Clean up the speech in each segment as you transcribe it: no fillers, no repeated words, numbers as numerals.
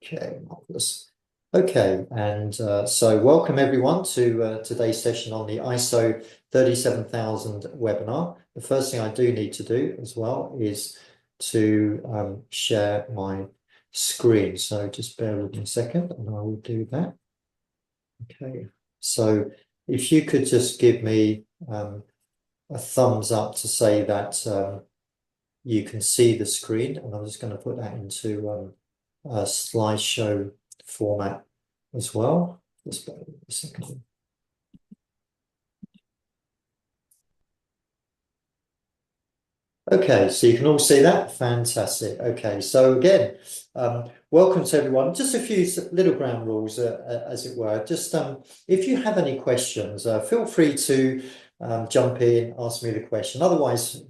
Okay, marvelous. Okay, and so welcome everyone to today's session on the ISO 37000 webinar. The first thing I do need to do as well is to share my screen. So just bear with me a second and I will do that. Okay, so if you could just give me a thumbs up to say that you can see the screen, and I'm just going to put that into a slideshow format as well. Just bear with me a second. Okay, so you can all see that. Fantastic. Okay, so again, welcome to everyone. Just a few little ground rules, as it were. Just if you have any questions, feel free to jump in, ask me the question. Otherwise,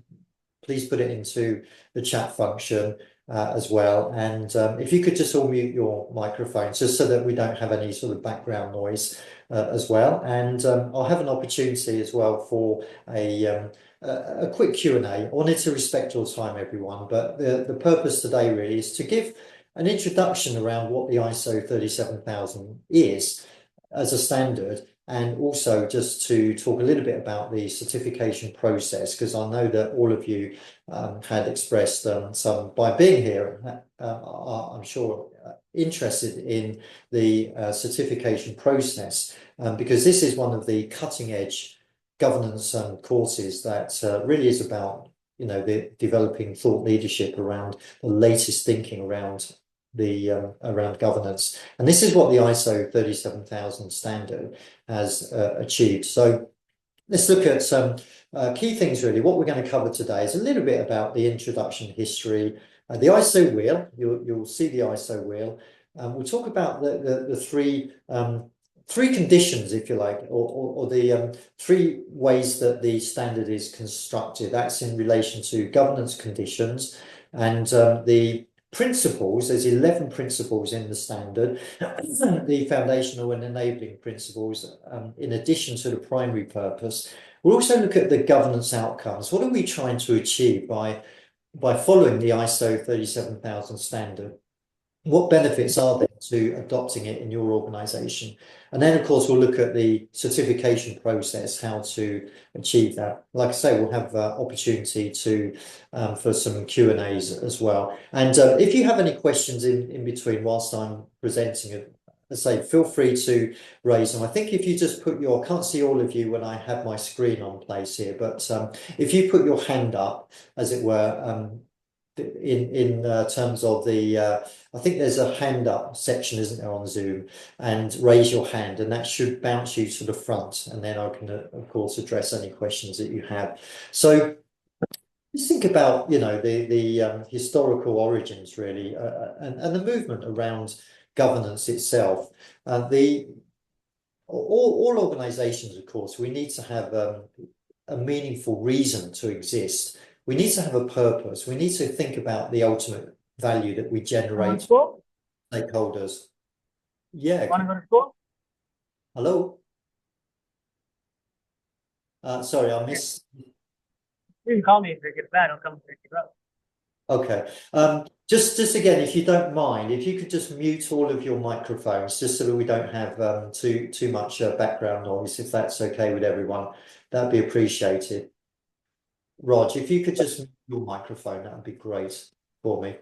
please put it into the chat function as well. And if you could just all mute your microphones, just so that we don't have any sort of background noise as well. And I'll have an opportunity as well for a quick Q&A. I wanted to respect your time, everyone, but the purpose today really is to give an introduction around what the ISO 37000 is as a standard, and also just to talk a little bit about the certification process, because I know that all of you had expressed some, by being here, I'm sure, interested in the certification process, because this is one of the cutting edge governance courses that really is about, the developing thought leadership around the latest thinking around around governance. And this is what the ISO 37000 standard has achieved. So let's look at some key things really. What we're going to cover today is a little bit about the introduction history, the ISO wheel. You'll see the ISO wheel. We'll talk about the three conditions, if you like, or the three ways that the standard is constructed. That's in relation to governance conditions and the principles. There's 11 principles in the standard, the foundational and enabling principles, in addition to the primary purpose. We'll also look at the governance outcomes. What are we trying to achieve by following the ISO 37000 standard? What benefits are there to adopting it in your organization? And then, of course, we'll look at the certification process, how to achieve that. Like I say, we'll have opportunity to for some Q&As as well. And if you have any questions in between whilst I'm presenting it, I say feel free to raise them. I think if you just put I can't see all of you when I have my screen on place here, but if you put your hand up, as it were, in terms of the I think there's a hand up section, isn't there, on Zoom, and raise your hand, and that should bounce you to the front, and then I can of course address any questions that you have. So just think about the historical origins really, and the movement around governance itself. The all organizations, of course, we need to have a meaningful reason to exist. We need to have a purpose. We need to think about the ultimate value that we generate for stakeholders. Yeah. Hello. Sorry, I missed. You can call me if it gets bad. I'll come pick you up. Okay. Just again, if you don't mind, if you could just mute all of your microphones, just so that we don't have too much background noise, if that's okay with everyone, that'd be appreciated. Rog, if you could just mute your microphone, that would be great for me.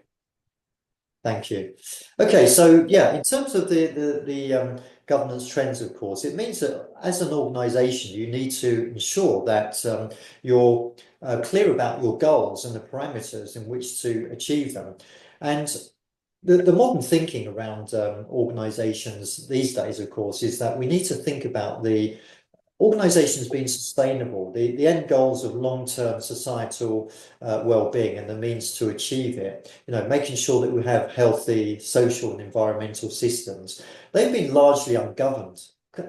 Thank you. Okay, so yeah, in terms of the governance trends, of course, it means that as an organization, you need to ensure that you're clear about your goals and the parameters in which to achieve them. And the modern thinking around organizations these days, of course, is that we need to think about the organizations being sustainable, the end goals of long-term societal well-being and the means to achieve it, making sure that we have healthy social and environmental systems. They've been largely ungoverned.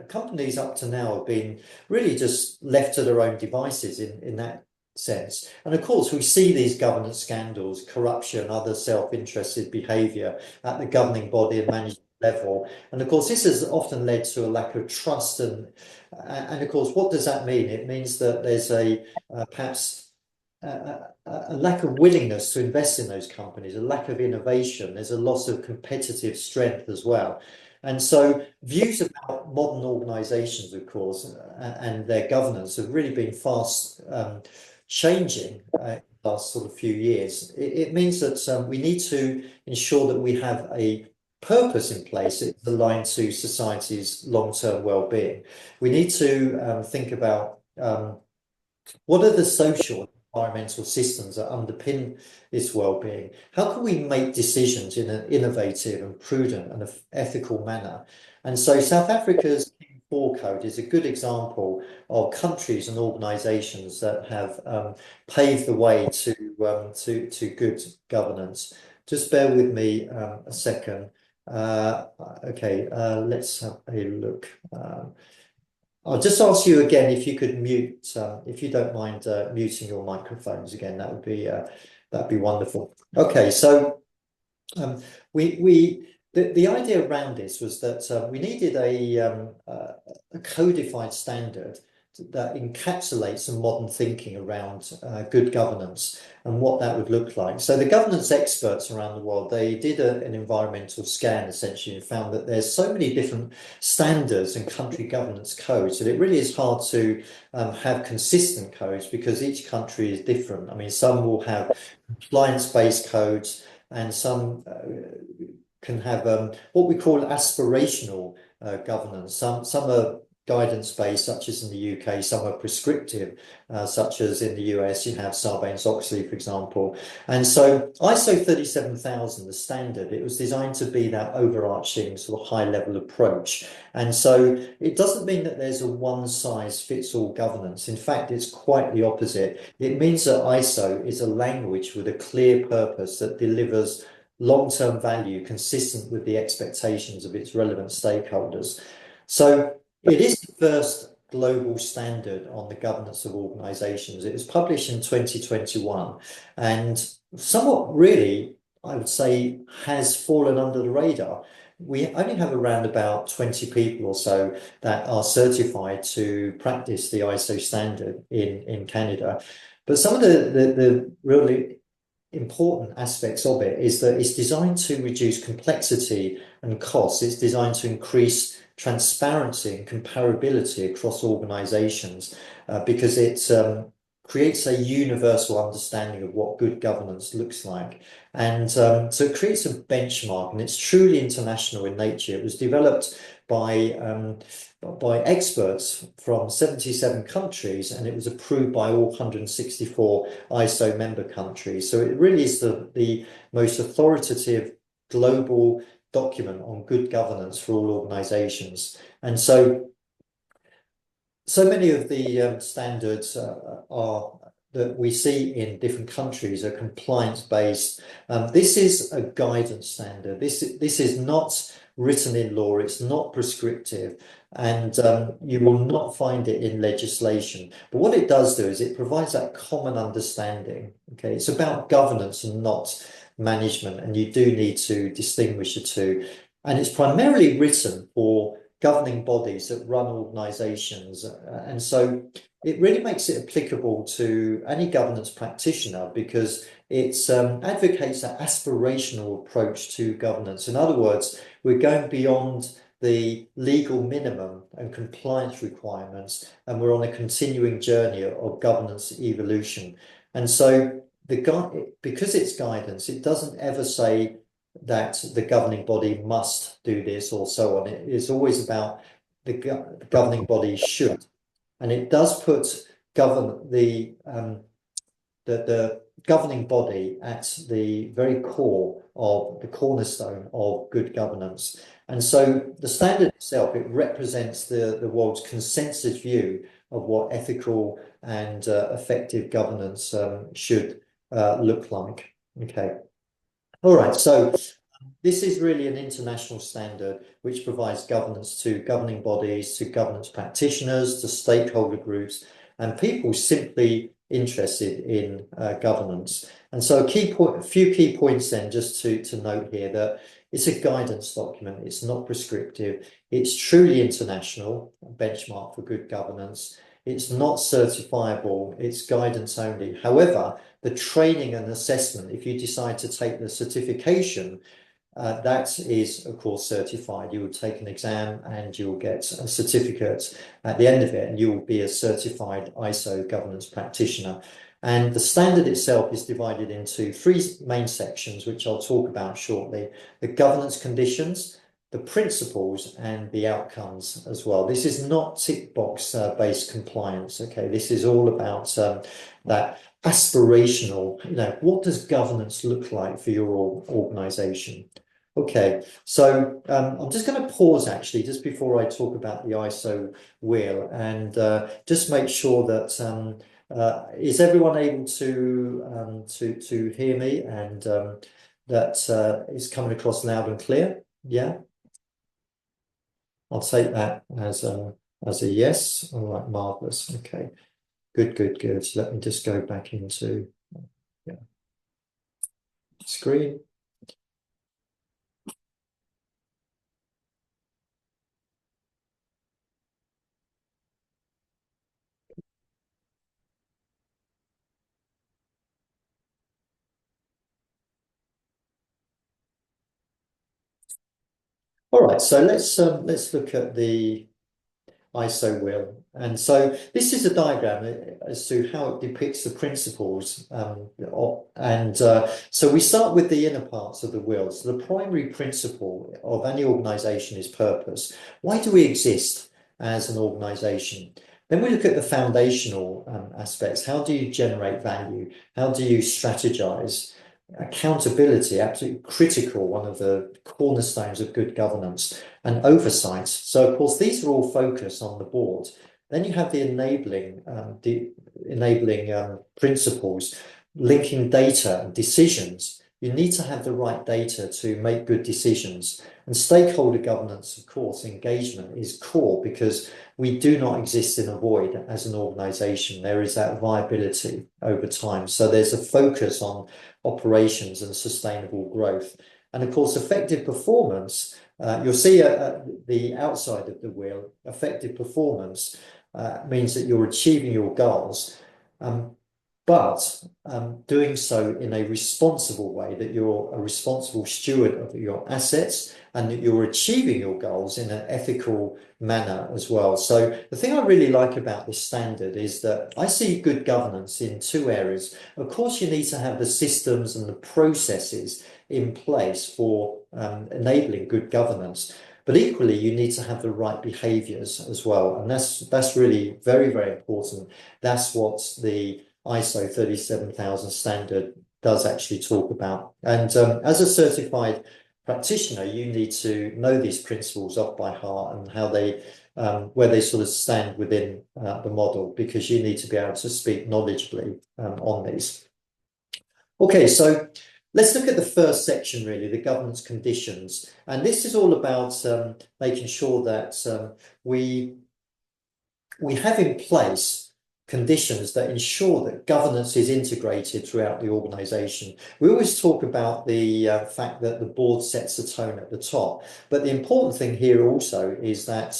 Companies up to now have been really just left to their own devices in that sense. And of course, we see these governance scandals, corruption, other self-interested behavior at the governing body and management level. And of course, this has often led to a lack of trust. And of course, what does that mean? It means that there's perhaps a lack of willingness to invest in those companies, a lack of innovation. There's a loss of competitive strength as well. And so views about modern organizations, of course, and their governance have really been fast changing in the last sort of few years. It means that we need to ensure that we have a purpose in place that's aligned to society's long-term well-being. We need to think about what are the social environmental systems that underpin its well-being? How can we make decisions in an innovative and prudent and ethical manner? And so South Africa's King IV Code is a good example of countries and organizations that have paved the way to good governance. Just bear with me a second. Okay, let's have a look. I'll just ask you again if you could mute, if you don't mind muting your microphones again. That'd be wonderful. Okay, so the idea around this was that we needed a codified standard that encapsulates some modern thinking around good governance and what that would look like. So the governance experts around the world, they did an environmental scan essentially and found that there's so many different standards and country governance codes that it really is hard to have consistent codes because each country is different. I mean, some will have compliance-based codes and some can have what we call aspirational governance. Some are guidance-based, such as in the UK, some are prescriptive, such as in the US, you have Sarbanes-Oxley, for example. And so ISO 37000, the standard, it was designed to be that overarching sort of high-level approach. And so it doesn't mean that there's a one-size-fits-all governance. In fact, it's quite the opposite. It means that ISO is a language with a clear purpose that delivers long-term value consistent with the expectations of its relevant stakeholders. So it is the first global standard on the governance of organizations. It was published in 2021 and somewhat really, I would say, has fallen under the radar. We only have around about 20 people or so that are certified to practice the ISO standard in Canada. But some of the really important aspects of it is that it's designed to reduce complexity and costs. It's designed to increase transparency and comparability across organizations because it creates a universal understanding of what good governance looks like. And so it creates a benchmark and it's truly international in nature. It was developed by experts from 77 countries and it was approved by all 164 ISO member countries. So it really is the most authoritative global document on good governance for all organizations. And so many of the standards that we see in different countries are compliance-based. This is a guidance standard. This is not written in law, it's not prescriptive, and you will not find it in legislation. But what it does do is it provides that common understanding. Okay, it's about governance and not management, and you do need to distinguish the two. And it's primarily written for governing bodies that run organizations. And so it really makes it applicable to any governance practitioner because it advocates that aspirational approach to governance. In other words, we're going beyond the legal minimum and compliance requirements, and we're on a continuing journey of governance evolution. And so because it's guidance, it doesn't ever say that the governing body must do this or so on. It is always about the governing body should, and it does put the governing body at the very core of the cornerstone of good governance. And so the standard itself, it represents the world's consensus view of what ethical and effective governance should look like. Okay. All right. So this is really an international standard which provides governance to governing bodies, to governance practitioners, to stakeholder groups, and people simply interested in governance. And so a few key points then, just to note here, that it's a guidance document. It's not prescriptive. It's truly international, a benchmark for good governance. It's not certifiable, it's guidance only. However, the training and assessment, if you decide to take the certification, that is, of course, certified. You will take an exam and you'll get a certificate at the end of it, and you will be a certified ISO governance practitioner. And the standard itself is divided into three main sections, which I'll talk about shortly: the governance conditions, the principles, and the outcomes as well. This is not tick box based compliance. Okay, this is all about that aspirational, what does governance look like for your organization? Okay, so I'm just going to pause actually just before I talk about the ISO wheel and just make sure that is everyone able to hear me, and that is coming across loud and clear? Yeah, I'll take that as a yes. All right, marvelous. Okay, good. Let me just go back into screen. All right, so let's look at the ISO wheel. And so this is a diagram as to how it depicts the principles. So we start with the inner parts of the wheel. So the primary principle of any organization is purpose. Why do we exist as an organization? Then we look at the foundational aspects. How do you generate value? How do you strategize? Accountability, absolutely critical, one of the cornerstones of good governance, and oversight. So, of course, these are all focused on the board. Then you have the enabling principles, linking data and decisions. You need to have the right data to make good decisions. And stakeholder governance, of course, engagement is core, because we do not exist in a void as an organization. There is that viability over time. So there's a focus on operations and sustainable growth. And of course, effective performance, you'll see at the outside of the wheel, effective performance means that you're achieving your goals, but doing so in a responsible way, that you're a responsible steward of your assets, and that you're achieving your goals in an ethical manner as well. So the thing I really like about this standard is that I see good governance in two areas. Of course, you need to have the systems and the processes in place for enabling good governance, but equally you need to have the right behaviors as well. And that's really very, very important. That's what the ISO 37000 standard does actually talk about. And as a certified practitioner, you need to know these principles off by heart, and how they where they sort of stand within the model, because you need to be able to speak knowledgeably on these. Okay, so let's look at the first section, really, the governance conditions. And this is all about making sure that we have in place conditions that ensure that governance is integrated throughout the organization. We always talk about the fact that the board sets the tone at the top, but the important thing here also is that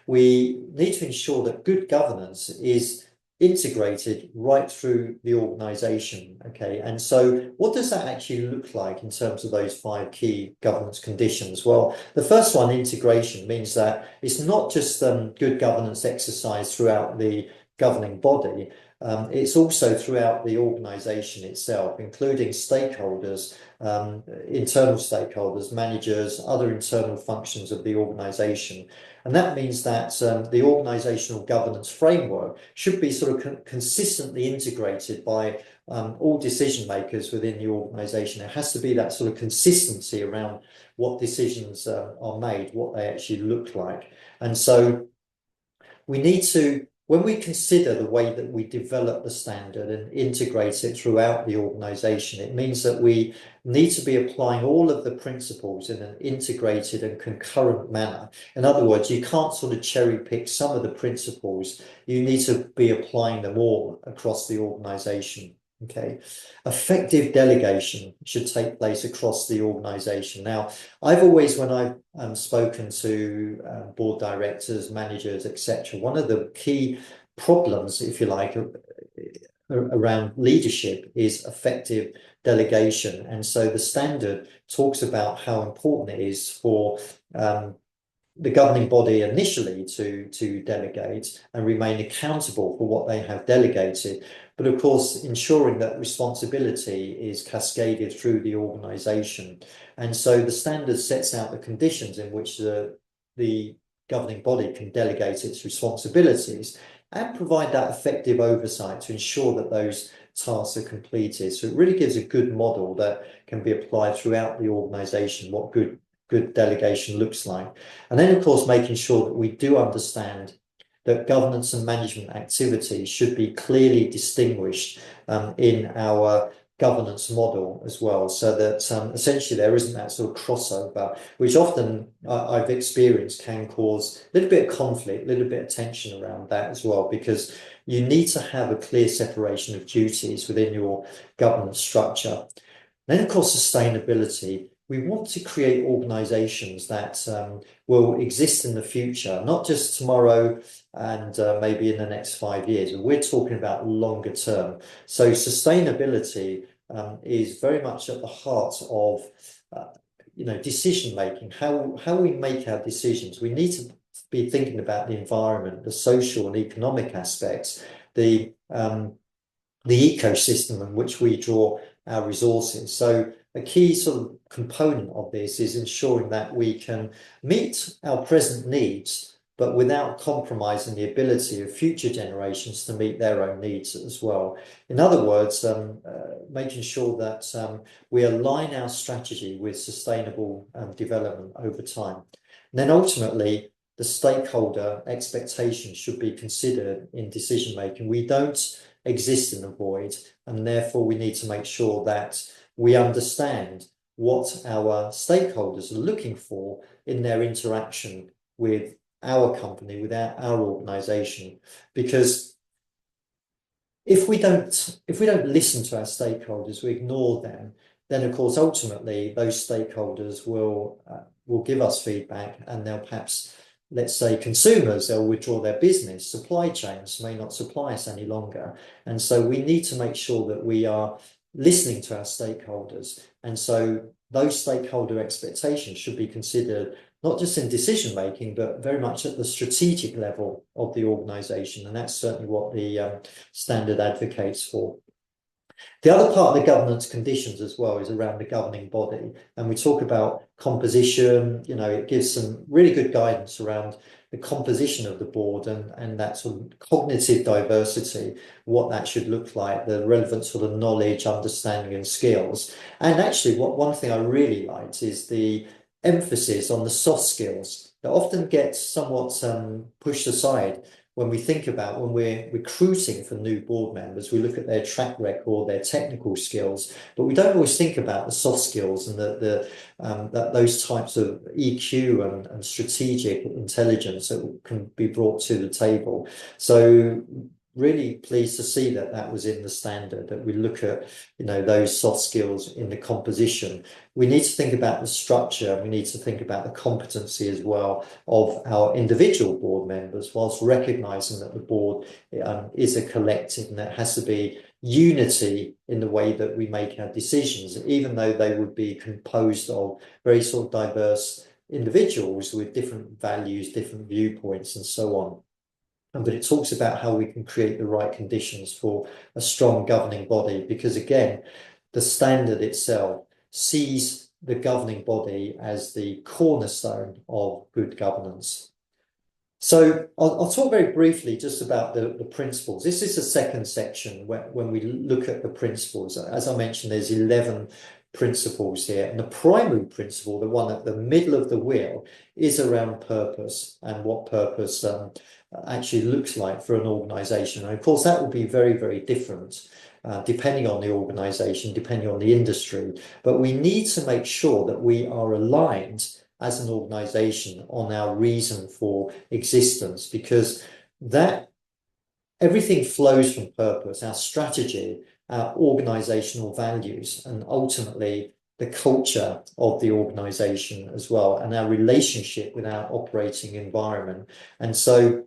we need to ensure that good governance is integrated right through the organization. Okay, and so what does that actually look like in terms of those 5 key governance conditions? Well, the first one, integration, means that it's not just good governance exercise throughout the governing body, it's also throughout the organization itself, including stakeholders, internal stakeholders, managers, other internal functions of the organization. And that means that the organizational governance framework should be sort of consistently integrated by all decision makers within the organization. There has to be that sort of consistency around what decisions are made, what they actually look like. And so we need to, when we consider the way that we develop the standard and integrate it throughout the organization, it means that we need to be applying all of the principles in an integrated and concurrent manner. In other words, you can't sort of cherry pick some of the principles. You need to be applying them all across the organization. Okay, effective delegation should take place across the organization. Now, I've always, when I've spoken to board directors, managers, etc., one of the key problems, if you like, around leadership is effective delegation. And so the standard talks about how important it is for the governing body initially to delegate and remain accountable for what they have delegated, but of course ensuring that responsibility is cascaded through the organisation. And so the standard sets out the conditions in which the governing body can delegate its responsibilities and provide that effective oversight to ensure that those tasks are completed. So it really gives a good model that can be applied throughout the organisation, what good delegation looks like. And then, of course, making sure that we do understand that governance and management activities should be clearly distinguished in our governance model as well, so that essentially there isn't that sort of crossover, which often I've experienced can cause a little bit of conflict, a little bit of tension around that as well, because you need to have a clear separation of duties within your governance structure. Then, of course, sustainability. We want to create organizations that will exist in the future, not just tomorrow and maybe in the next 5 years, but we're talking about longer term. So sustainability is very much at the heart of decision making, how we make our decisions. We need to be thinking about the environment, the social and economic aspects, the ecosystem in which we draw our resources. So a key sort of component of this is ensuring that we can meet our present needs, but without compromising the ability of future generations to meet their own needs as well. In other words, making sure that we align our strategy with sustainable development over time. And then ultimately, the stakeholder expectations should be considered in decision making. We don't exist in a void, and therefore we need to make sure that we understand what our stakeholders are looking for in their interaction with our company, with our organization. Because if we don't listen to our stakeholders, we ignore them, then of course ultimately those stakeholders will give us feedback, and they'll perhaps, let's say, consumers, they'll withdraw their business, supply chains may not supply us any longer. And so we need to make sure that we are listening to our stakeholders. And so those stakeholder expectations should be considered not just in decision making, but very much at the strategic level of the organization. And that's certainly what the standard advocates for. The other part of the governance conditions as well is around the governing body. And we talk about composition, it gives some really good guidance around the composition of the board and that sort of cognitive diversity, what that should look like, the relevant sort of knowledge, understanding and skills. And actually one thing I really liked is the emphasis on the soft skills that often get somewhat pushed aside when we think about when we're recruiting for new board members. We look at their track record, their technical skills, but we don't always think about the soft skills and that those types of EQ and strategic intelligence that can be brought to the table. So really pleased to see that was in the standard, that we look at those soft skills in the composition. We need to think about the structure, and we need to think about the competency as well of our individual board members, whilst recognizing that the board is a collective, and there has to be unity in the way that we make our decisions, even though they would be composed of very sort of diverse individuals with different values, different viewpoints and so on. But it talks about how we can create the right conditions for a strong governing body, because again, the standard itself sees the governing body as the cornerstone of good governance. So I'll talk very briefly just about the principles. This is the second section when we look at the principles. As I mentioned, there's 11 principles here, and the primary principle, the one at the middle of the wheel, is around purpose and what purpose actually looks like for an organization. And of course that will be very, very different depending on the organization, depending on the industry, but we need to make sure that we are aligned as an organization on our reason for existence, because that everything flows from purpose, our strategy, our organizational values, and ultimately the culture of the organization as well, and our relationship with our operating environment. And so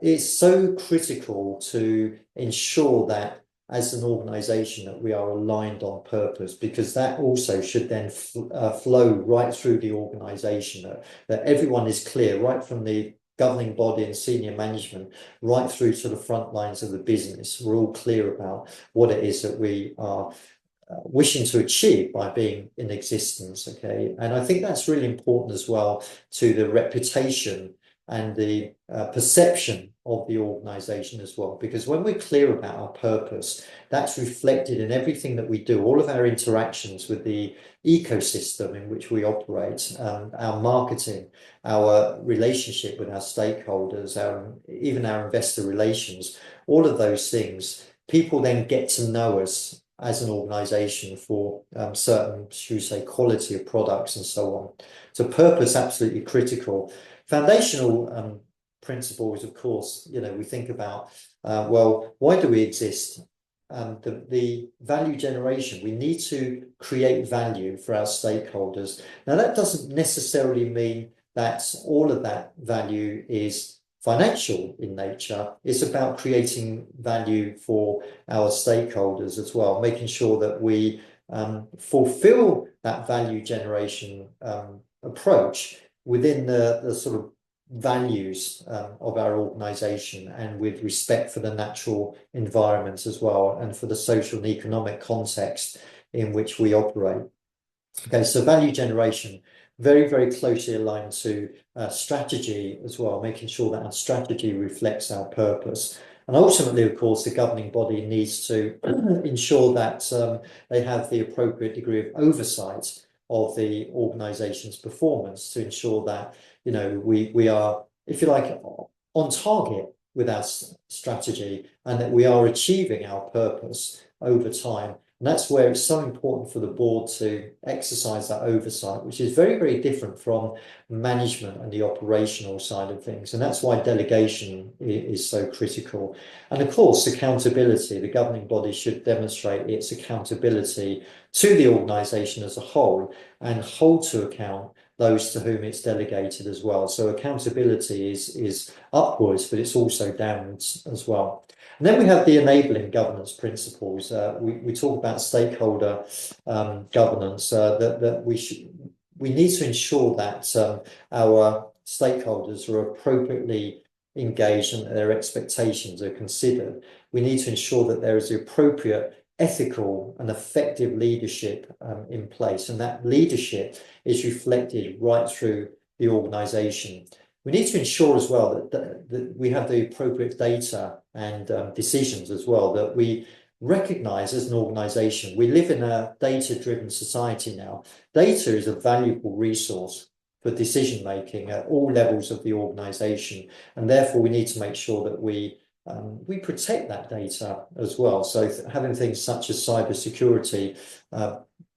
it's so critical to ensure that as an organization that we are aligned on purpose, because that also should then flow right through the organization, that everyone is clear right from the governing body and senior management right through to the front lines of the business. We're all clear about what it is that we are wishing to achieve by being in existence. Okay, and I think that's really important as well to the reputation and the perception of the organization as well, because when we're clear about our purpose, that's reflected in everything that we do, all of our interactions with the ecosystem in which we operate, our marketing, our relationship with our stakeholders, even our investor relations, all of those things. People then get to know us as an organization for certain, should we say, quality of products and so on. So purpose, absolutely critical. Foundational principles, of course, we think about, well, why do we exist? The value generation, we need to create value for our stakeholders. Now, that doesn't necessarily mean that all of that value is financial in nature. It's about creating value for our stakeholders as well, making sure that we fulfill that value generation approach within the sort of values of our organization, and with respect for the natural environment as well, and for the social and economic context in which we operate. Okay, so value generation, very, very closely aligned to strategy as well, making sure that our strategy reflects our purpose. And ultimately, of course, the governing body needs to ensure that they have the appropriate degree of oversight of the organization's performance, to ensure that we are, if you like, on target with our strategy, and that we are achieving our purpose over time. And that's where it's so important for the board to exercise that oversight, which is very, very different from management and the operational side of things. And that's why delegation is so critical. And of course, accountability. The governing body should demonstrate its accountability to the organisation as a whole, and hold to account those to whom it's delegated as well. So accountability is upwards, but it's also downwards as well. And then we have the enabling governance principles. We talk about stakeholder governance, that we need to ensure that our stakeholders are appropriately engaged and their expectations are considered. We need to ensure that there is the appropriate ethical and effective leadership in place, and that leadership is reflected right through the organisation. We need to ensure as well that we have the appropriate data and decisions as well, that we recognise as an organisation. We live in a data-driven society now. Data is a valuable resource for decision making at all levels of the organisation, and therefore we need to make sure that we protect that data as well. So having things such as cybersecurity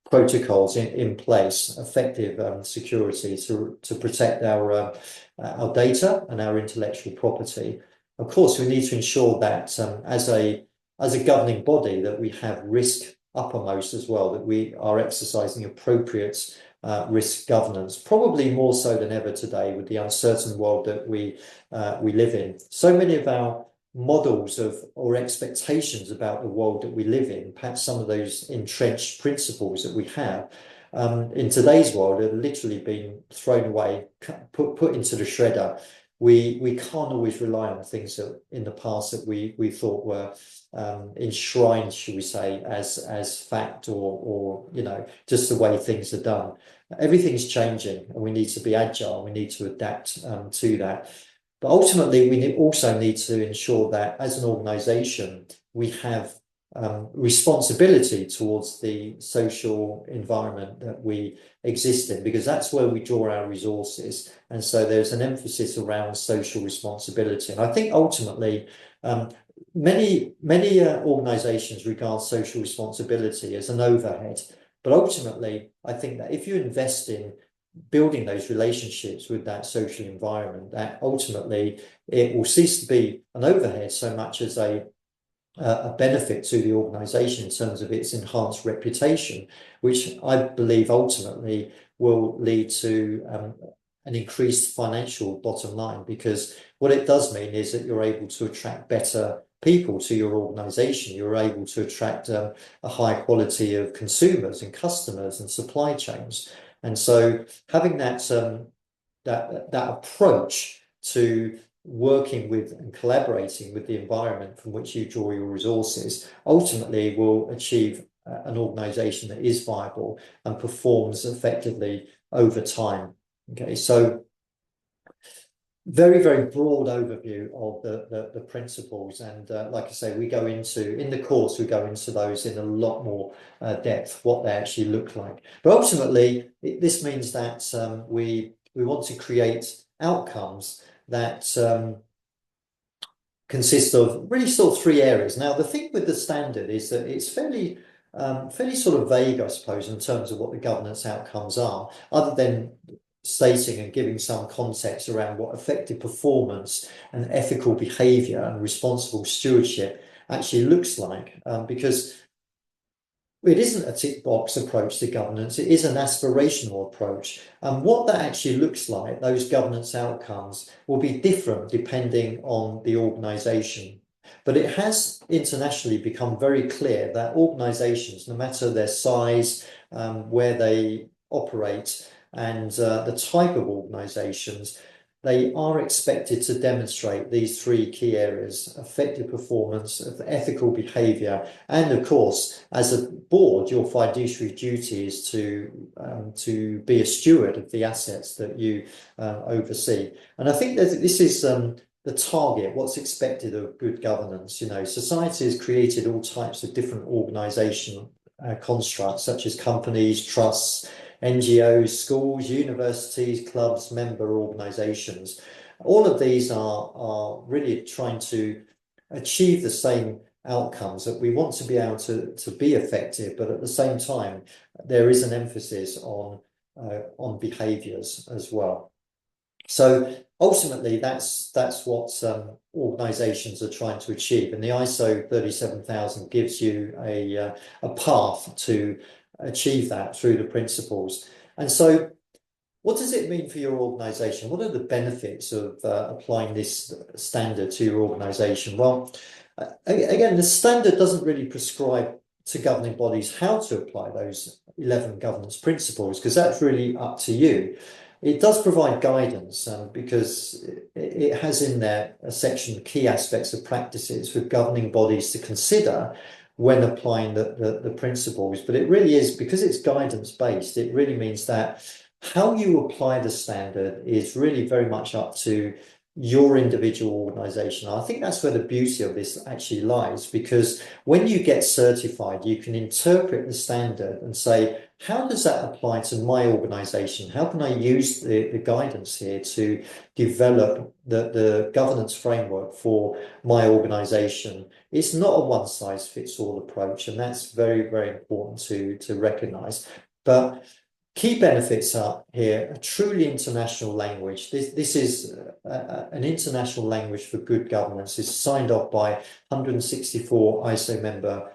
protocols in place, effective security to protect our data and our intellectual property. Of course, we need to ensure that as a governing body, that we have risk uppermost as well, that we are exercising appropriate risk governance, probably more so than ever today with the uncertain world that we live in. So many of our models or expectations about the world that we live in, perhaps some of those entrenched principles that we have in today's world, have literally been thrown away, put into the shredder. We can't always rely on things that in the past that we thought were enshrined, should we say, as fact, or just the way things are done. Everything's changing, and we need to be agile. We need to adapt to that. But ultimately, we also need to ensure that as an organisation, we have responsibility towards the social environment that we exist in, because that's where we draw our resources. And so there's an emphasis around social responsibility. And I think ultimately, many organisations regard social responsibility as an overhead. But ultimately, I think that if you invest in building those relationships with that social environment, that ultimately it will cease to be an overhead so much as a benefit to the organisation in terms of its enhanced reputation, which I believe ultimately will lead to an increased financial bottom line, because what it does mean is that you're able to attract better people to your organization. You're able to attract a high quality of consumers and customers and supply chains. And so having that approach to working with and collaborating with the environment from which you draw your resources ultimately will achieve an organization that is viable and performs effectively over time. Okay, so very, very broad overview of the principles. And like I say, in the course, we go into those in a lot more depth, what they actually look like. But ultimately, this means that we want to create outcomes that consist of really sort of three areas. Now, the thing with the standard is that it's fairly sort of vague, I suppose, in terms of what the governance outcomes are, other than stating and giving some context around what effective performance and ethical behavior and responsible stewardship actually looks like, because it isn't a tick box approach to governance, it is an aspirational approach. And what that actually looks like, those governance outcomes, will be different depending on the organization. But it has internationally become very clear that organizations, no matter their size, where they operate, and the type of organizations, they are expected to demonstrate these three key areas: effective performance, of ethical behavior, and of course, as a board, your fiduciary duty is to be a steward of the assets that you oversee. And I think that this is the target, what's expected of good governance. You know, society has created all types of different organizational constructs, such as companies, trusts, NGOs, schools, universities, clubs, member organizations. All of these are really trying to achieve the same outcomes, that we want to be able to be effective, but at the same time, there is an emphasis on behaviors as well. So ultimately, that's what organizations are trying to achieve. And the ISO 37000 gives you a path to achieve that through the principles. And so what does it mean for your organization? What are the benefits of applying this standard to your organization? Well, again, the standard doesn't really prescribe to governing bodies how to apply those 11 governance principles, because that's really up to you. It does provide guidance because it has in there a section, key aspects of practices for governing bodies to consider when applying the principles. But it really is, because it's guidance based, it really means that how you apply the standard is really very much up to your individual organization. I think that's where the beauty of this actually lies, because when you get certified, you can interpret the standard and say, how does that apply to my organization? How can I use the guidance here to develop the governance framework for my organization? It's not a one-size-fits-all approach, and that's very, very important to recognize. But key benefits are here: a truly international language. This is an international language for good governance. It's signed off by 164 ISO member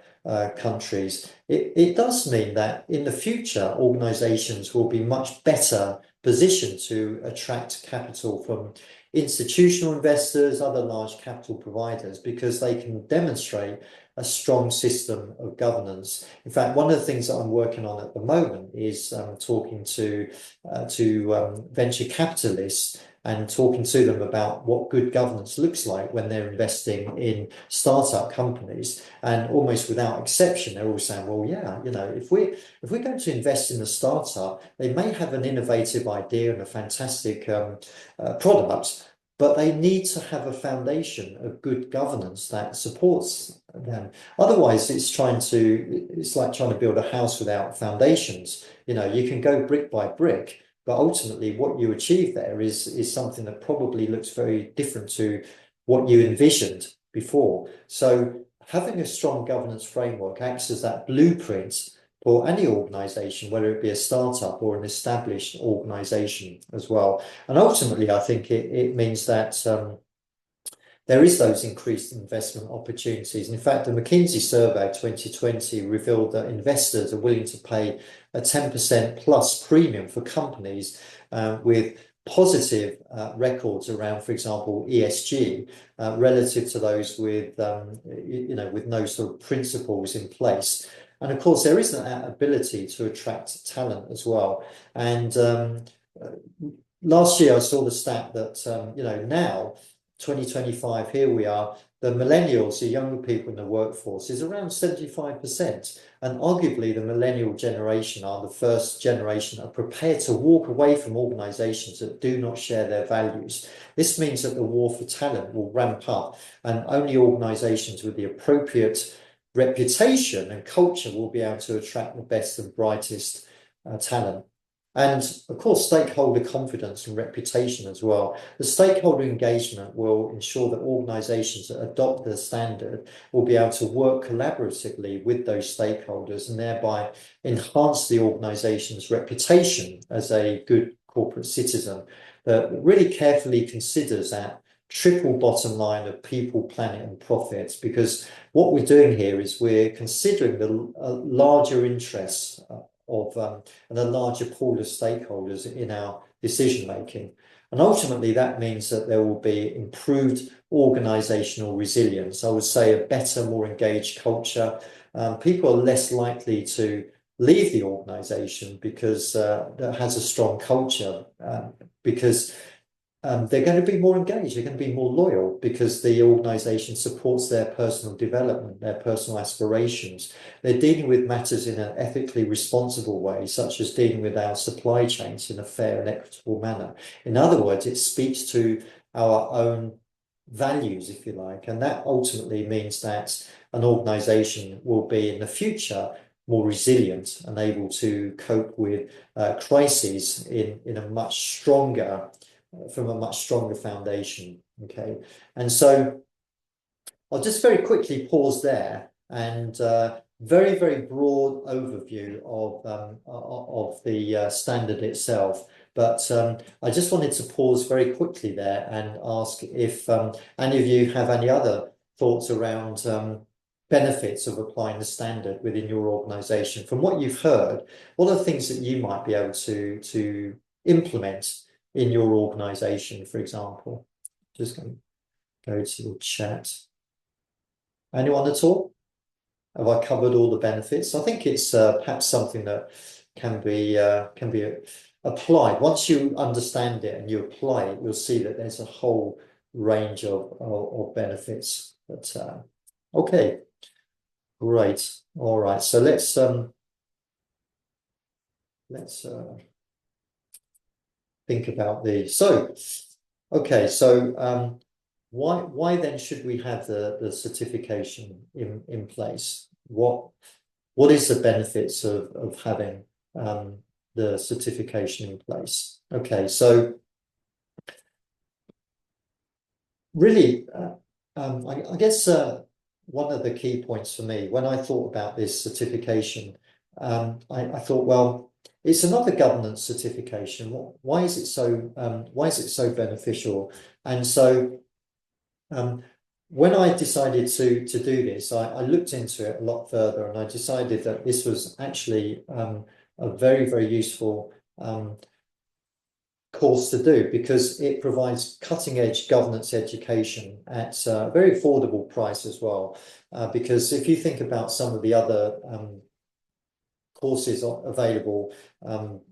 countries. It does mean that in the future, organizations will be much better positioned to attract capital from institutional investors, other large capital providers, because they can demonstrate a strong system of governance. In fact, one of the things that I'm working on at the moment is talking to venture capitalists and talking to them about what good governance looks like when they're investing in startup companies. And almost without exception, they're all saying, well, yeah, you know, if we're going to invest in a startup, they may have an innovative idea and a fantastic product, but they need to have a foundation of good governance that supports them. Otherwise, it's like trying to build a house without foundations. You know, you can go brick by brick, but ultimately what you achieve there is something that probably looks very different to what you envisioned before. So having a strong governance framework acts as that blueprint for any organization, whether it be a startup or an established organization as well. And ultimately, I think it means that there is those increased investment opportunities. And in fact, the McKinsey survey 2020 revealed that investors are willing to pay a 10% plus premium for companies with positive records around, for example, ESG, relative to those with, with no sort of principles in place. And of course, there is that ability to attract talent as well. And last year, I saw the stat that, now, 2025, here we are, the millennials, the younger people in the workforce, is around 75%. And arguably, the millennial generation are the first generation that are prepared to walk away from organizations that do not share their values. This means that the war for talent will ramp up, and only organizations with the appropriate reputation and culture will be able to attract the best and brightest talent. And of course, stakeholder confidence and reputation as well. The stakeholder engagement will ensure that organizations that adopt the standard will be able to work collaboratively with those stakeholders and thereby enhance the organization's reputation as a good corporate citizen that really carefully considers that triple bottom line of people, planet, and profits. Because what we're doing here is we're considering the larger interests and a larger pool of stakeholders in our decision making. And ultimately, that means that there will be improved organizational resilience. I would say a better, more engaged culture. People are less likely to leave the organization because that has a strong culture, because they're going to be more engaged, they're going to be more loyal because the organization supports their personal development, their personal aspirations. They're dealing with matters in an ethically responsible way, such as dealing with our supply chains in a fair and equitable manner. In other words, it speaks to our own values, if you like, and that ultimately means that an organization will be in the future more resilient and able to cope with crises in a much stronger from a much stronger foundation. Okay, and so I'll just very quickly pause there and very, very broad overview of the standard itself. But I just wanted to pause very quickly there and ask if any of you have any other thoughts around benefits of applying the standard within your organization. From what you've heard, what are the things that you might be able to implement in your organization, for example? Just going to go to the chat. Anyone at all? Have I covered all the benefits? I think it's perhaps something that can be applied. Once you understand it and you apply it, you'll see that there's a whole range of benefits. But okay, great. All right. So let's think about these. So, okay, so why then should we have the certification in place? What is the benefits of having the certification in place? Okay, so really, I guess one of the key points for me when I thought about this certification, I thought, well, it's another governance certification. Why is it so beneficial? And so when I decided to do this, I looked into it a lot further, and I decided that this was actually a very, very useful course to do, because it provides cutting edge governance education at a very affordable price as well. Because if you think about some of the other courses available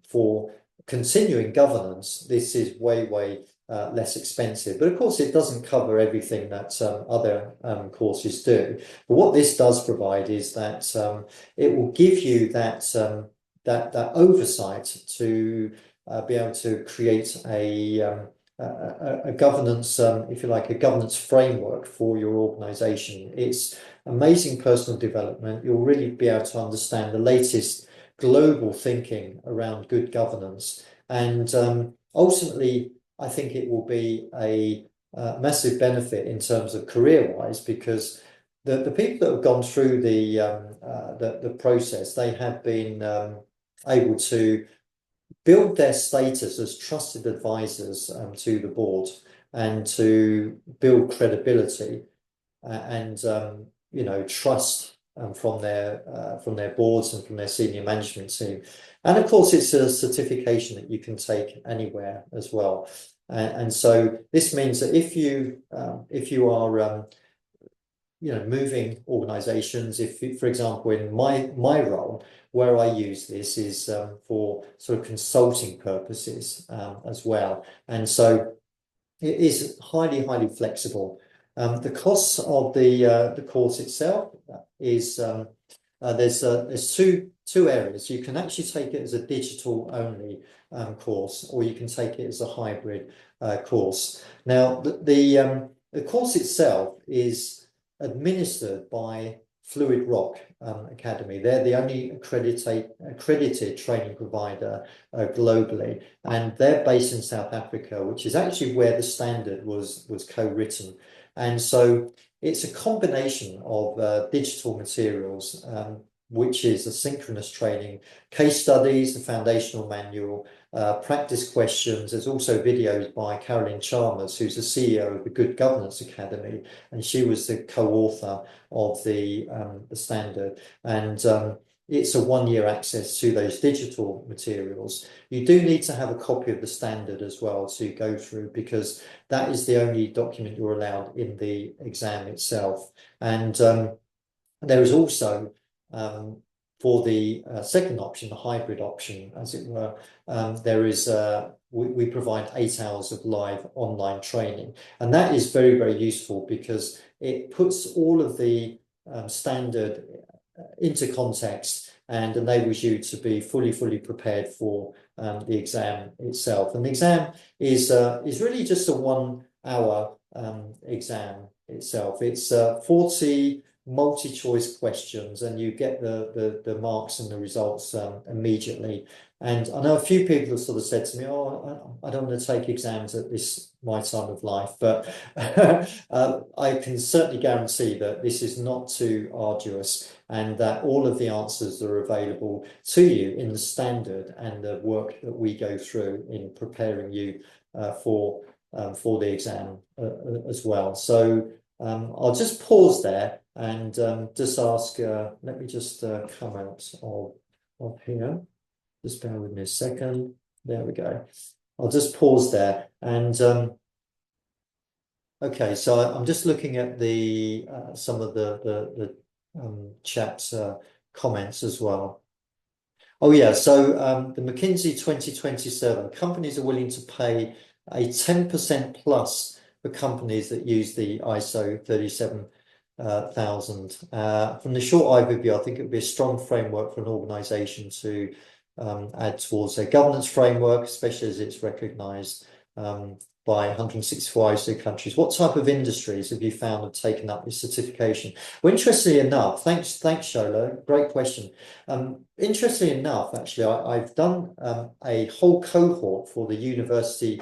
for continuing governance, this is way less expensive. But of course, it doesn't cover everything that other courses do. But what this does provide is that it will give you that oversight to be able to create a governance, if you like, a governance framework for your organization. It's amazing personal development. You'll really be able to understand the latest global thinking around good governance. And ultimately, I think it will be a massive benefit in terms of career-wise, because the people that have gone through the process, they have been able to build their status as trusted advisors to the board, and to build credibility and trust from their boards and from their senior management team. And of course, it's a certification that you can take anywhere as well. And so this means that if you are moving organizations, for example, in my role, where I use this is for sort of consulting purposes as well. And so it is highly, highly flexible. The costs of the course itself is there's two areas. You can actually take it as a digital only course, or you can take it as a hybrid course. Now, the course itself is administered by Fluid Rock Academy. They're the only accredited training provider globally, and they're based in South Africa, which is actually where the standard was co-written. And so it's a combination of digital materials, which is asynchronous training, case studies, the foundational manual, practice questions. There's also videos by Caroline Chalmers, who's the CEO of the Good Governance Academy, and she was the co-author of the standard. And it's a one-year access to those digital materials. You do need to have a copy of the standard as well to go through, because that is the only document you're allowed in the exam itself. And there is also for the second option, the hybrid option, as it were, there is we provide 8 hours of live online training, and that is very, very useful because it puts all of the standard into context and enables you to be fully prepared for the exam itself. And the exam is really just a 1 hour exam itself. It's 40 multi-choice questions, and you get the marks and the results immediately. And I know a few people have sort of said to me, "Oh, I don't want to take exams at my time of life," but I can certainly guarantee that this is not too arduous, and that all of the answers are available to you in the standard and the work that we go through in preparing you for the exam as well. So I'll just pause there and just ask, let me just come out of here. Just bear with me a second. There we go. I'll just pause there. And okay, so I'm just looking at the some of the chat comments as well. Oh yeah, so the McKinsey 2027, companies are willing to pay a 10% plus for companies that use the ISO 37000. From the short overview, I think it would be a strong framework for an organization to add towards their governance framework, especially as it's recognized by 164 ISO countries. What type of industries have you found have taken up this certification? Well, interestingly enough, thanks, Shola, great question. Interestingly enough, actually, I've done a whole cohort for the university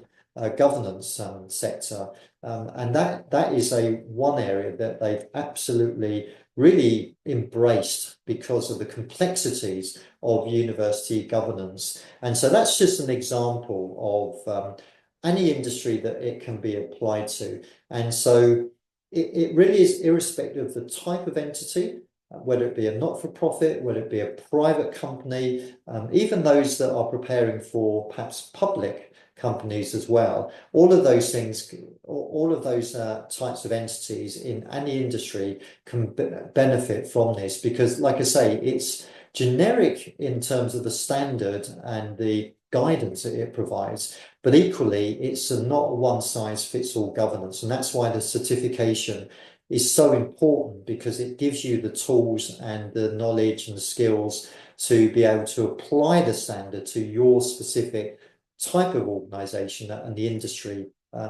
governance sector, and that is one area that they've absolutely really embraced because of the complexities of university governance. And so that's just an example of any industry that it can be applied to. And so it really is irrespective of the type of entity, whether it be a not-for-profit, whether it be a private company, even those that are preparing for perhaps public companies as well. All of those things, all of those types of entities in any industry can benefit from this, because, like I say, it's generic in terms of the standard and the guidance that it provides, but equally it's not a one-size-fits-all governance. And that's why the certification is so important, because it gives you the tools and the knowledge and the skills to be able to apply the standard to your specific type of organization and the industry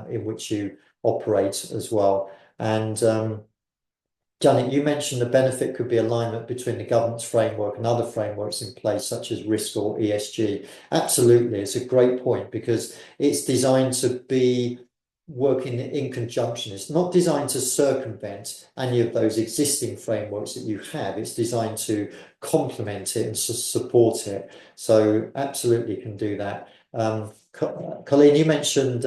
in which you operate as well. And Janet, you mentioned the benefit could be alignment between the governance framework and other frameworks in place, such as risk or ESG. Absolutely, it's a great point, because it's designed to be working in conjunction. It's not designed to circumvent any of those existing frameworks that you have. It's designed to complement it and support it. So absolutely can do that. Colleen, you mentioned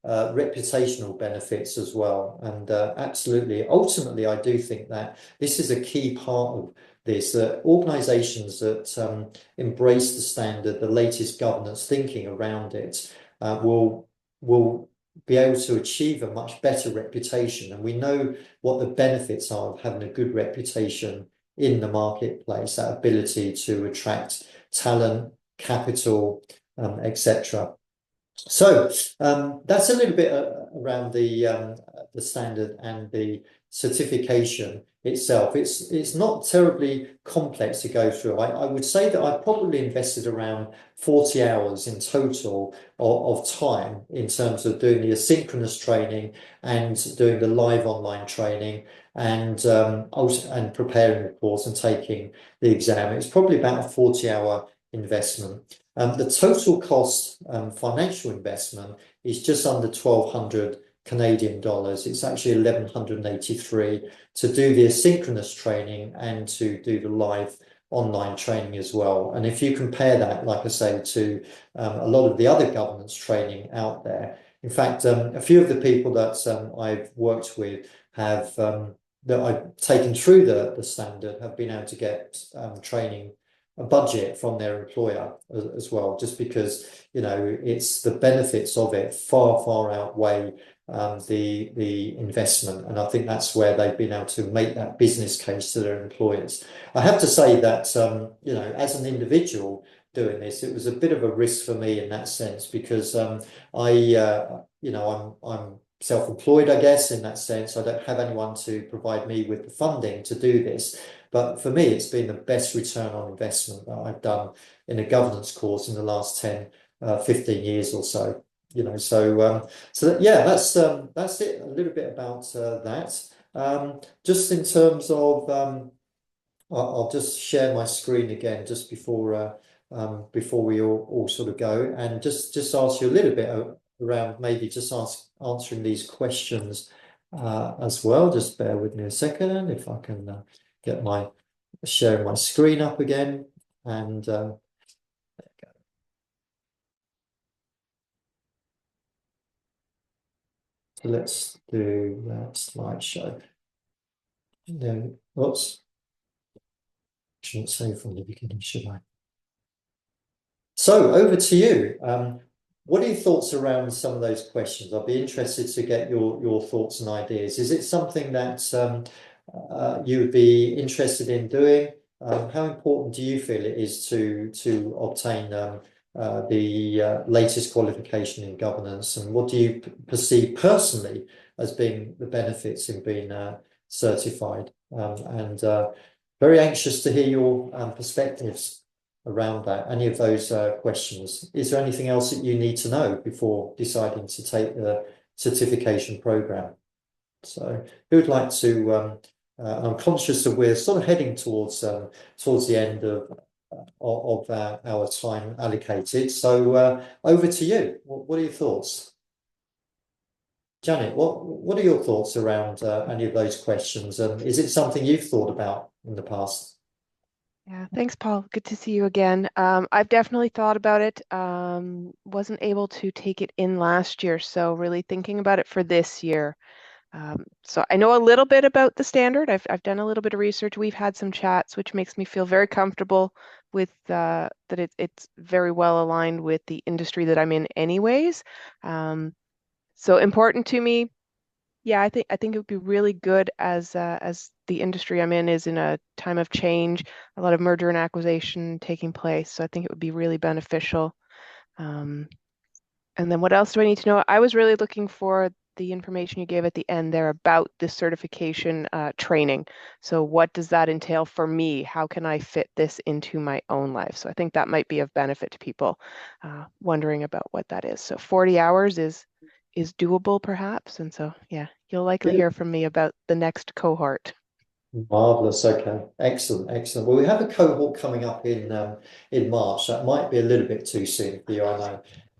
reputational benefits as well. And absolutely, ultimately, I do think that this is a key part of this, that organizations that embrace the standard, the latest governance thinking around it, will be able to achieve a much better reputation. And we know what the benefits are of having a good reputation in the marketplace, that ability to attract talent, capital, etc. So that's a little bit around the standard and the certification itself. It's not terribly complex to go through. I would say that I probably invested around 40 hours in total of time in terms of doing the asynchronous training and doing the live online training and also and preparing the course and taking the exam. It's probably about a 40-hour investment. The total cost financial investment is just under 1,200 Canadian dollars. It's actually 1,183 to do the asynchronous training and to do the live online training as well. And if you compare that, like I say, to a lot of the other governance training out there, in fact, a few of the people that I've worked with have that I've taken through the standard have been able to get training a budget from their employer as well, just because, you know, it's the benefits of it far outweigh the investment. And I think that's where they've been able to make that business case to their employers. I have to say that, you know, as an individual doing this, it was a bit of a risk for me in that sense, because you know, I'm self-employed, I guess, in that sense. I don't have anyone to provide me with the funding to do this. But for me, it's been the best return on investment that I've done in a governance course in the last 10, 15 years or so. You know, so yeah, that's it. A little bit about that. Just in terms of, I'll just share my screen again just before we all sort of go, and just ask you a little bit around maybe just answering these questions as well. Just bear with me a second if I can get my sharing my screen up again, and there we go. So let's do that slideshow. No, oops. Shouldn't say from the beginning, should I? So over to you. What are your thoughts around some of those questions? I'll be interested to get your thoughts and ideas. Is it something that you would be interested in doing? How important do you feel it is to obtain the latest qualification in governance, and what do you perceive personally as being the benefits in being certified? And very anxious to hear your perspectives around that. Any of those questions? Is there anything else that you need to know before deciding to take the certification program? So who would like to? I'm conscious that we're sort of heading towards the end of our time allocated. So over to you. What are your thoughts? Janet, what are your thoughts around any of those questions? And is it something you've thought about in the past? Yeah, thanks, Paul. Good to see you again. I've definitely thought about it. Wasn't able to take it in last year, so really thinking about it for this year. So I know a little bit about the standard. I've done a little bit of research. We've had some chats, which makes me feel very comfortable with that it's very well aligned with the industry that I'm in anyways. So important to me. Yeah, I think it would be really good as the industry I'm in is in a time of change, a lot of merger and acquisition taking place. So I think it would be really beneficial. And then what else do I need to know? I was really looking for the information you gave at the end there about the certification training. So what does that entail for me? How can I fit this into my own life? So I think that might be of benefit to people wondering about what that is. So 40 hours is doable perhaps. And so, yeah, you'll likely hear from me about the next cohort. Marvelous. Okay. Excellent. Well, we have a cohort coming up in March. That might be a little bit too soon for you,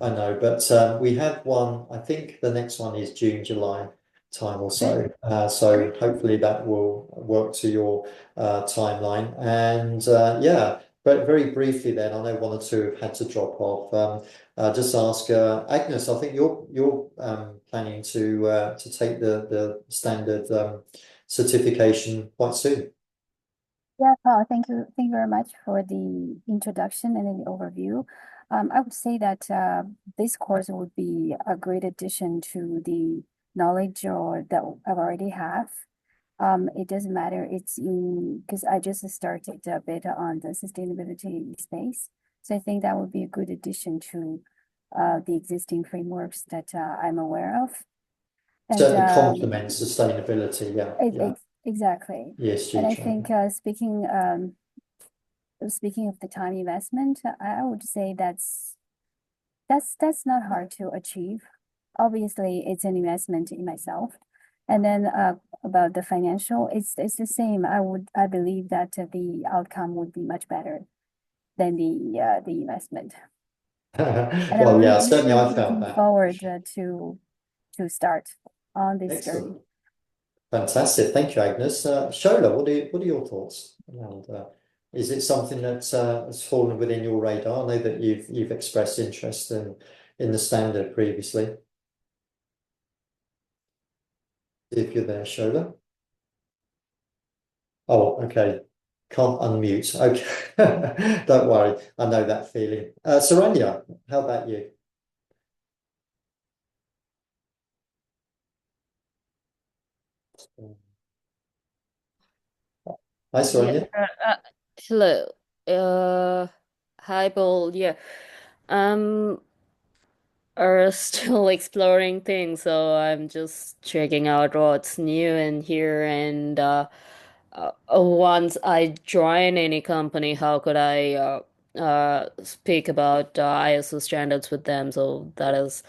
I know, but we have one. I think the next one is June, July time or so. So hopefully that will work to your timeline. And yeah, but very briefly then, I know one or two have had to drop off. Just ask Agnes. I think you're planning to take the standard certification quite soon. Yeah, Paul, thank you very much for the introduction and then the overview. I would say that this course would be a great addition to the knowledge or that I already have. It doesn't matter, because I just started a bit on the sustainability space. So I think that would be a good addition to the existing frameworks that I'm aware of. And Certainly complements sustainability. Yeah, yeah. exactly. ESG And I training. think speaking of the time investment, I would say that's not hard to achieve. Obviously, it's an investment in myself. And then about the financial, it's the same. I believe that the outcome would be much better than the investment. And I'm Well, yeah, really certainly I felt looking that. forward to start on this journey. Excellent. Fantastic. Thank you, Agnes. Shola, what are your thoughts around is it something that has fallen within your radar? I know that you've expressed interest in the standard previously. If you're there, Shola. Oh, okay. Can't unmute. Okay. Don't worry. I know that feeling. Saranya, how about you? Hi, Saranya. Hello. Hi, Paul. Yeah. Um, are still exploring things, so I'm just checking out what's new in here. And once I join any company, how could I speak about ISO standards with them? So that is,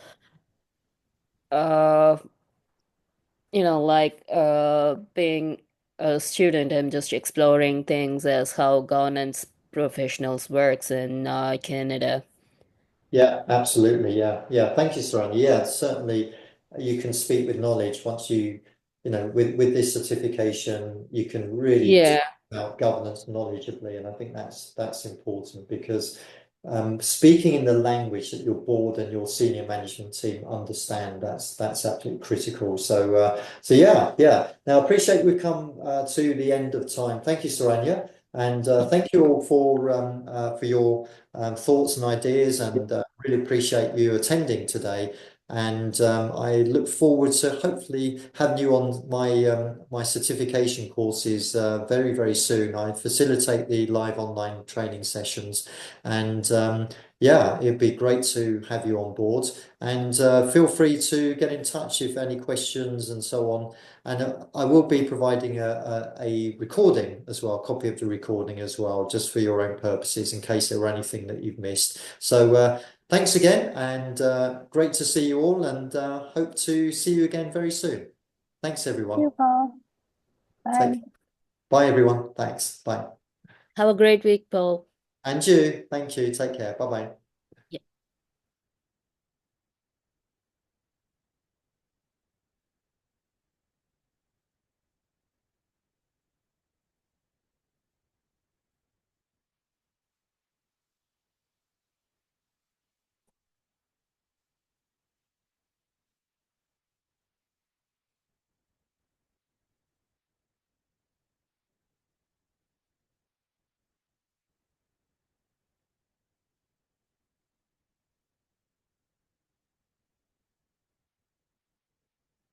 uh, like being a student, I'm just exploring things as how governance professionals works in Canada. Yeah, absolutely. Yeah, yeah. Thank you, Saranya. Yeah, certainly you can speak with knowledge once with this certification, you can really Yeah. talk about governance knowledgeably, and I think that's important because speaking in the language that your board and your senior management team understand, that's absolutely critical. So yeah, yeah. Now, I appreciate we've come to the end of time. Thank you, Saranya, and thank you all for your thoughts and ideas, and really appreciate you attending today. And I look forward to hopefully having you on my certification courses very, very soon. I facilitate the live online training sessions, and yeah, it'd be great to have you on board. And feel free to get in touch if any questions and so on. And I will be providing a recording as well, a copy of the recording as well, just for your own purposes, in case there were anything that you've missed. So thanks again, and great to see you all, and hope to see you again very soon. Thanks, everyone. Thank you, Paul. Bye. Bye, everyone. Thanks. Bye. Have a great week, Paul. And you. Thank you. Take care. Bye-bye.